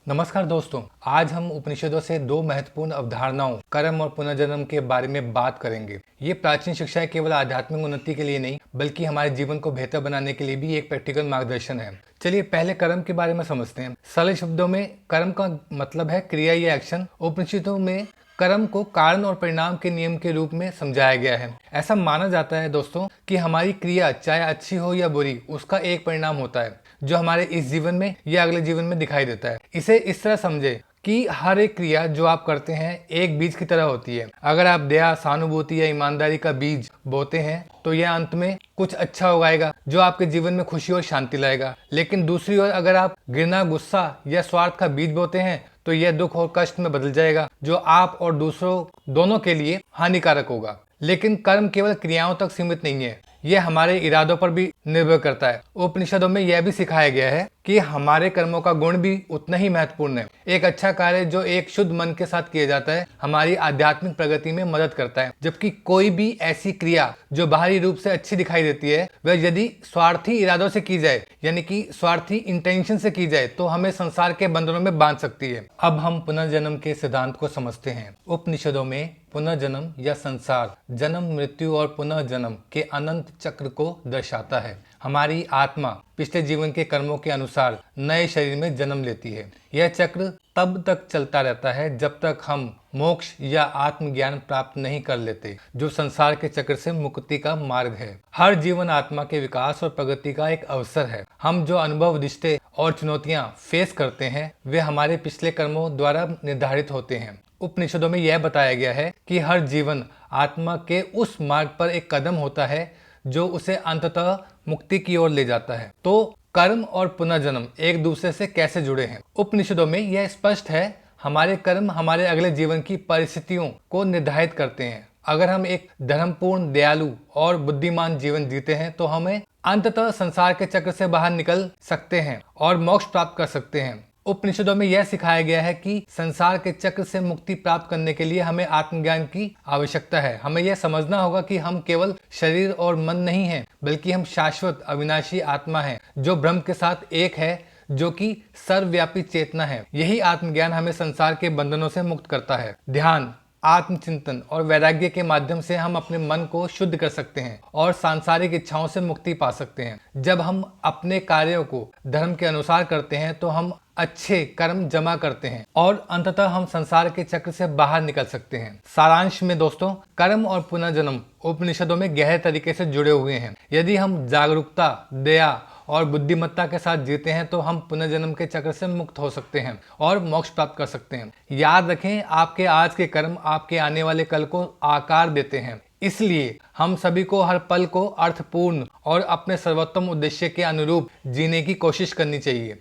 नमस्कार दोस्तों, आज हम उपनिषदों से दो महत्वपूर्ण अवधारणाओं कर्म और पुनर्जन्म के बारे में बात करेंगे। ये प्राचीन शिक्षाएं केवल आध्यात्मिक उन्नति के लिए नहीं बल्कि हमारे जीवन को बेहतर बनाने के लिए भी एक प्रैक्टिकल मार्गदर्शन है। चलिए पहले कर्म के बारे में समझते हैं। सरल शब्दों में कर्म का मतलब है क्रिया या एक्शन। उपनिषदों में कर्म को कारण और परिणाम के नियम के रूप में समझाया गया है। ऐसा माना जाता है दोस्तों कि हमारी क्रिया चाहे अच्छी हो या बुरी, उसका एक परिणाम होता है जो हमारे इस जीवन में या अगले जीवन में दिखाई देता है। इसे इस तरह समझे कि हर एक क्रिया जो आप करते हैं एक बीज की तरह होती है। अगर आप दया, सहानुभूति या ईमानदारी का बीज बोते हैं तो यह अंत में कुछ अच्छा उगाएगा जो आपके जीवन में खुशी और शांति लाएगा। लेकिन दूसरी ओर अगर आप घृणा, गुस्सा या स्वार्थ का बीज बोते हैं तो यह दुख और कष्ट में बदल जाएगा जो आप और दूसरों दोनों के लिए हानिकारक होगा। लेकिन कर्म केवल क्रियाओं तक सीमित नहीं है, यह हमारे इरादों पर भी निर्भर करता है। उपनिषदों में यह भी सिखाया गया है कि हमारे कर्मों का गुण भी उतना ही महत्वपूर्ण है। एक अच्छा कार्य जो एक शुद्ध मन के साथ किया जाता है हमारी आध्यात्मिक प्रगति में मदद करता है, जबकि कोई भी ऐसी क्रिया जो बाहरी रूप से अच्छी दिखाई देती है वह यदि स्वार्थी इरादों से की जाए, यानी कि स्वार्थी इंटेंशन से की जाए, तो हमें संसार के बंधनों में बांध सकती है। अब हम पुनर्जन्म के सिद्धांत को समझते हैं। उपनिषदों में पुनर्जन्म या संसार जन्म, मृत्यु और पुनर्जन्म के अनंत चक्र को दर्शाता है। हमारी आत्मा पिछले जीवन के कर्मों के अनुसार नए शरीर में जन्म लेती है। यह चक्र तब तक चलता रहता है जब तक हम मोक्ष या आत्मज्ञान प्राप्त नहीं कर लेते, जो संसार के चक्र से मुक्ति का मार्ग है। हर जीवन आत्मा के विकास और प्रगति का एक अवसर है। हम जो अनुभव, रिश्ते और चुनौतियां फेस करते हैं वे हमारे पिछले कर्मों द्वारा निर्धारित होते हैं। उपनिषदों में यह बताया गया है कि हर जीवन आत्मा के उस मार्ग पर एक कदम होता है जो उसे अंततः मुक्ति की ओर ले जाता है। तो कर्म और पुनर्जन्म एक दूसरे से कैसे जुड़े हैं? उपनिषदों में यह स्पष्ट है, हमारे कर्म हमारे अगले जीवन की परिस्थितियों को निर्धारित करते हैं। अगर हम एक धर्मपूर्ण, दयालु और बुद्धिमान जीवन जीते हैं तो हमें अंततः संसार के चक्र से बाहर निकल सकते हैं और मोक्ष प्राप्त कर सकते हैं। उपनिषदों में यह सिखाया गया है कि संसार के चक्र से मुक्ति प्राप्त करने के लिए हमें आत्मज्ञान की आवश्यकता है। हमें यह समझना होगा कि हम केवल शरीर और मन नहीं हैं, बल्कि हम शाश्वत अविनाशी आत्मा हैं जो ब्रह्म के साथ एक है, जो कि सर्वव्यापी चेतना है। यही आत्मज्ञान हमें संसार के बंधनों से मुक्त करता है। ध्यान, आत्मचिंतन और वैराग्य के माध्यम से हम अपने मन को शुद्ध कर सकते हैं और सांसारिक इच्छाओं से मुक्ति पा सकते हैं। जब हम अपने कार्यों को धर्म के अनुसार करते हैं तो हम अच्छे कर्म जमा करते हैं और अंततः हम संसार के चक्र से बाहर निकल सकते हैं। सारांश में दोस्तों, कर्म और पुनर्जन्म उपनिषदों में गहरे तरीके से जुड़े हुए हैं। यदि हम जागरूकता, दया और बुद्धिमत्ता के साथ जीते हैं तो हम पुनर्जन्म के चक्र से मुक्त हो सकते हैं और मोक्ष प्राप्त कर सकते हैं। याद रखें, आपके आज के कर्म आपके आने वाले कल को आकार देते हैं। इसलिए हम सभी को हर पल को अर्थपूर्ण और अपने सर्वोत्तम उद्देश्य के अनुरूप जीने की कोशिश करनी चाहिए।